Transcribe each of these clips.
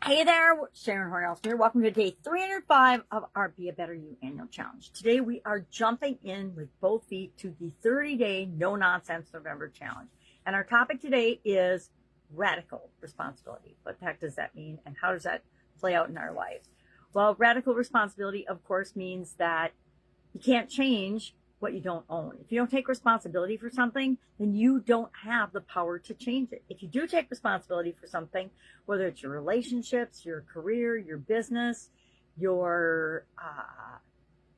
Hey there, Sharon Horne-Ellstrom here. Welcome to day 305 of our Be a Better You annual challenge. Today we are jumping in with both feet to the 30-day no-nonsense November challenge. And our topic today is radical responsibility. What the heck does that mean, and how does that play out in our lives? Well, radical responsibility, of course, means that you can't change what you don't own. If you don't take responsibility for something, then you don't have the power to change it. If you do take responsibility for something, whether it's your relationships, your career, your business, your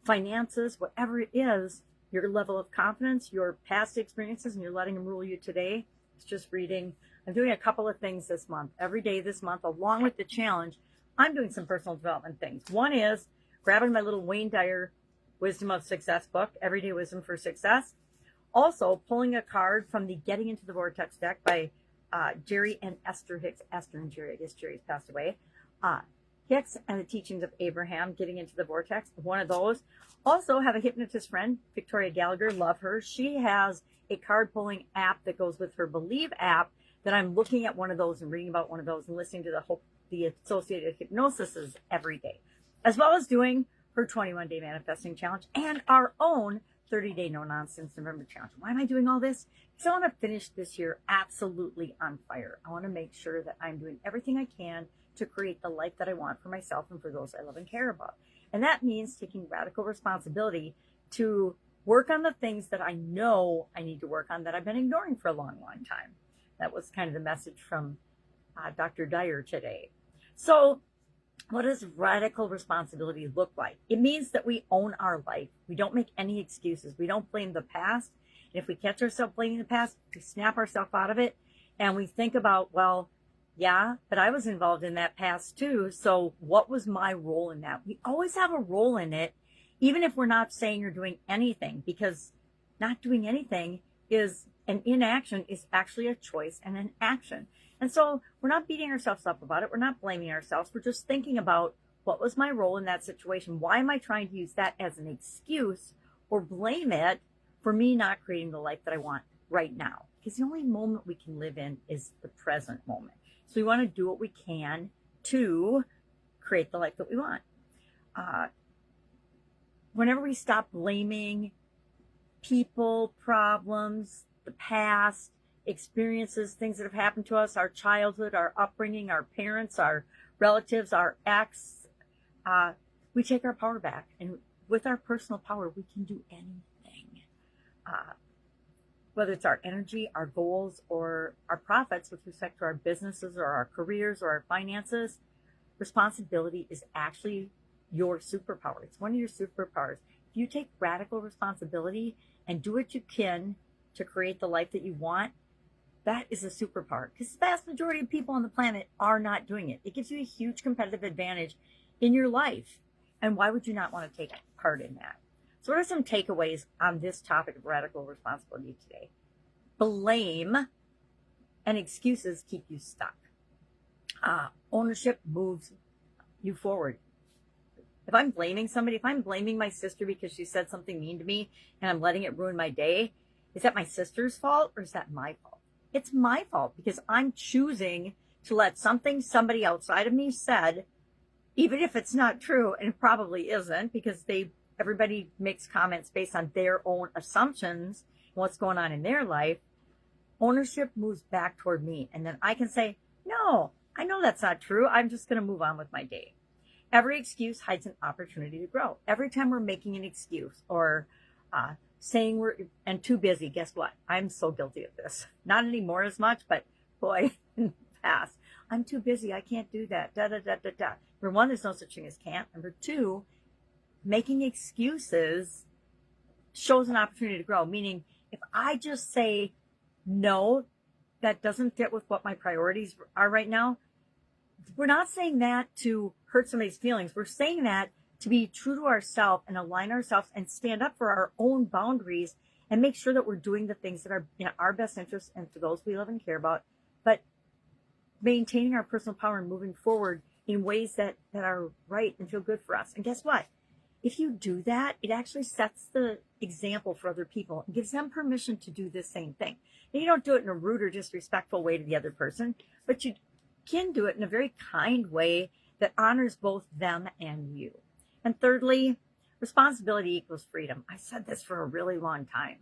finances, whatever it is, your level of confidence, your past experiences, and you're letting them rule you today. It's just reading. I'm doing a couple of things this month. Every day this month, along with the challenge, I'm doing some personal development things. One is grabbing my little Wayne Dyer Wisdom of Success book, Everyday Wisdom for Success. Also, pulling a card from the Getting Into the Vortex deck by Jerry and Esther Hicks. Esther and Jerry, I guess Jerry's passed away. Hicks and the Teachings of Abraham, Getting Into the Vortex, one of those. Also, have a hypnotist friend, Victoria Gallagher, love her. She has a card pulling app that goes with her Believe app that I'm looking at one of those and reading about one of those and listening to the associated hypnoses every day, as well as doing her 21-day manifesting challenge and our own 30-day no-nonsense November challenge. Why am I doing all this? Because I want to finish this year absolutely on fire. I want to make sure that I'm doing everything I can to create the life that I want for myself and for those I love and care about. And that means taking radical responsibility to work on the things that I know I need to work on that I've been ignoring for a long, long time. That was kind of the message from Dr. Dyer today. So what does radical responsibility look like? It means that we own our life. We don't make any excuses. We don't blame the past. And if we catch ourselves blaming the past, we snap ourselves out of it and we think about, well, yeah, but I was involved in that past too. So what was my role in that? We always have a role in it, even if we're not saying or doing anything, because not doing anything is an inaction is actually a choice and an action. And so we're not beating ourselves up about it. We're not blaming ourselves. We're just thinking about what was my role in that situation? Why am I trying to use that as an excuse or blame it for me not creating the life that I want right now? Because the only moment we can live in is the present moment. So we want to do what we can to create the life that we want. Whenever we stop blaming people, problems, the past, experiences, things that have happened to us, our childhood, our upbringing, our parents, our relatives, our ex, we take our power back. And with our personal power, we can do anything. Whether it's our energy, our goals, or our profits with respect to our businesses or our careers or our finances, responsibility is actually your superpower. It's one of your superpowers. If you take radical responsibility and do what you can to create the life that you want, that is a superpower, because the vast majority of people on the planet are not doing it. It gives you a huge competitive advantage in your life. And why would you not want to take part in that? So what are some takeaways on this topic of radical responsibility today? Blame and excuses keep you stuck. Ownership moves you forward. If I'm blaming somebody, if I'm blaming my sister because she said something mean to me and I'm letting it ruin my day, is that my sister's fault or is that my fault? It's my fault because I'm choosing to let somebody outside of me said, even if it's not true, and it probably isn't, because everybody makes comments based on their own assumptions, what's going on in their life. Ownership moves back toward me. And then I can say, no, I know that's not true. I'm just going to move on with my day. Every excuse hides an opportunity to grow. Every time we're making an excuse or saying we're too busy, guess what? I'm so guilty of this. Not anymore as much, but boy, in the past, I'm too busy. I can't do that. Number one, there's no such thing as can't. Number two, making excuses shows an opportunity to grow. Meaning, if I just say no, that doesn't fit with what my priorities are right now, we're not saying that to hurt somebody's feelings. We're saying that to be true to ourselves and align ourselves and stand up for our own boundaries and make sure that we're doing the things that are in our best interest and for those we love and care about, but maintaining our personal power and moving forward in ways that are right and feel good for us. And guess what? If you do that, it actually sets the example for other people and gives them permission to do the same thing. And you don't do it in a rude or disrespectful way to the other person, but you can do it in a very kind way that honors both them and you. And thirdly, responsibility equals freedom. I said this for a really long time.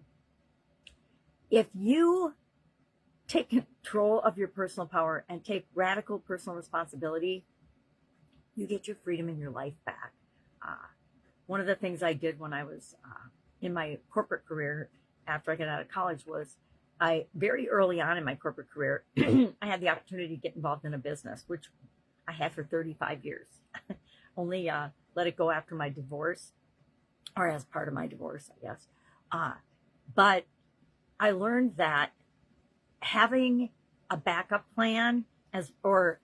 If you take control of your personal power and take radical personal responsibility, you get your freedom in your life back. One of the things I did when I was in my corporate career after I got out of college was very early on in my corporate career, I had the opportunity to get involved in a business, which I had for 35 years. Only let it go after my divorce, or as part of my divorce, I guess. But I learned that having a backup plan or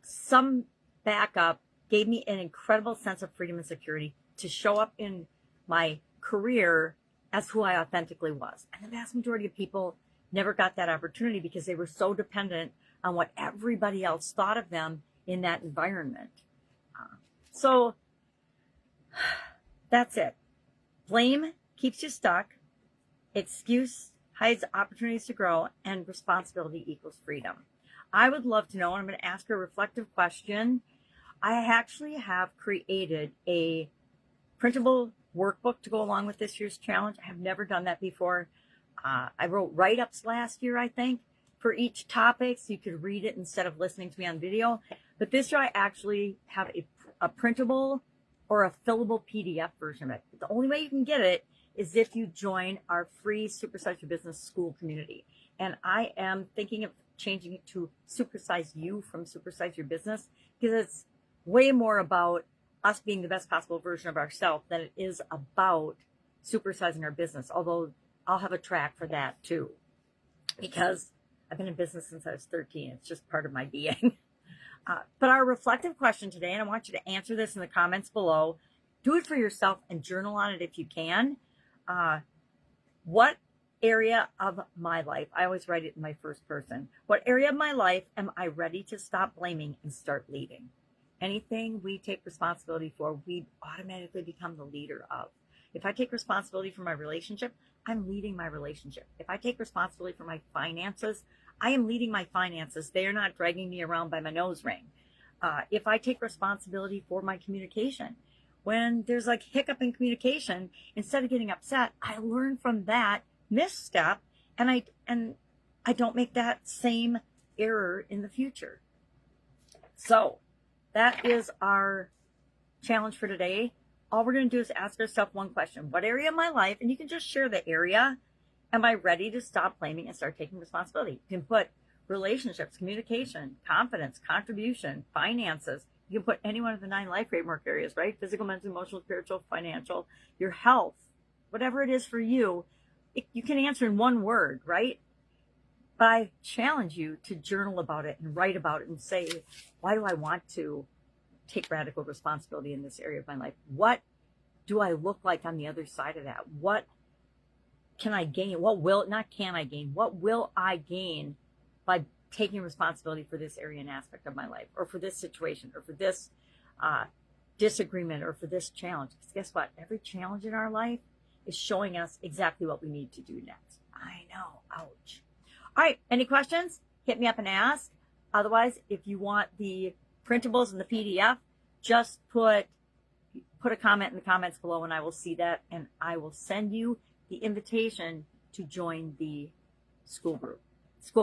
some backup gave me an incredible sense of freedom and security to show up in my career as who I authentically was. And the vast majority of people never got that opportunity because they were so dependent on what everybody else thought of them in that environment. So that's it. Blame keeps you stuck. Excuse hides opportunities to grow, and responsibility equals freedom. I would love to know, and I'm going to ask a reflective question. I actually have created a printable workbook to go along with this year's challenge. I have never done that before. I wrote write-ups last year, I think, for each topic, so you could read it instead of listening to me on video. But this year I actually have a printable or a fillable PDF version of it. The only way you can get it is if you join our free Supersize Your Business School community. And I am thinking of changing it to Supersize You from Supersize Your Business, because it's way more about us being the best possible version of ourselves than it is about supersizing our business. Although I'll have a track for that too, because I've been in business since I was 13. It's just part of my being. But our reflective question today, and I want you to answer this in the comments below. Do it for yourself and journal on it if you can. What area of my life, I always write it in my first person, what area of my life am I ready to stop blaming and start leading? Anything we take responsibility for, we automatically become the leader of. If I take responsibility for my relationship, I'm leading my relationship. If I take responsibility for my finances, I am leading my finances. They are not dragging me around by my nose ring. If I take responsibility for my communication, when there's like hiccup in communication, instead of getting upset, I learn from that misstep, and I don't make that same error in the future. So that is our challenge for today. All we're going to do is ask ourselves one question. What area of my life, and you can just share the area, am I ready to stop blaming and start taking responsibility? You can put relationships, communication, confidence, contribution, finances. You can put any one of the 9 life framework areas, right? Physical, mental, emotional, spiritual, financial, your health, whatever it is for you. You can answer in one word, right? But I challenge you to journal about it and write about it and say, why do I want to take radical responsibility in this area of my life? What do I look like on the other side of that? What can I gain? What will I gain by taking responsibility for this area and aspect of my life, or for this situation, or for this disagreement, or for this challenge? Because guess what? Every challenge in our life is showing us exactly what we need to do next. I know. Ouch. All right. Any questions? Hit me up and ask. Otherwise, if you want the printables and the PDF, just put a comment in the comments below, and I will see that, and I will send you the invitation to join the school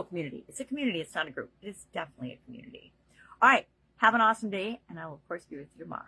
community. It's a community. It's not a group. It is definitely a community. All right. Have an awesome day, and I will, of course, be with you tomorrow.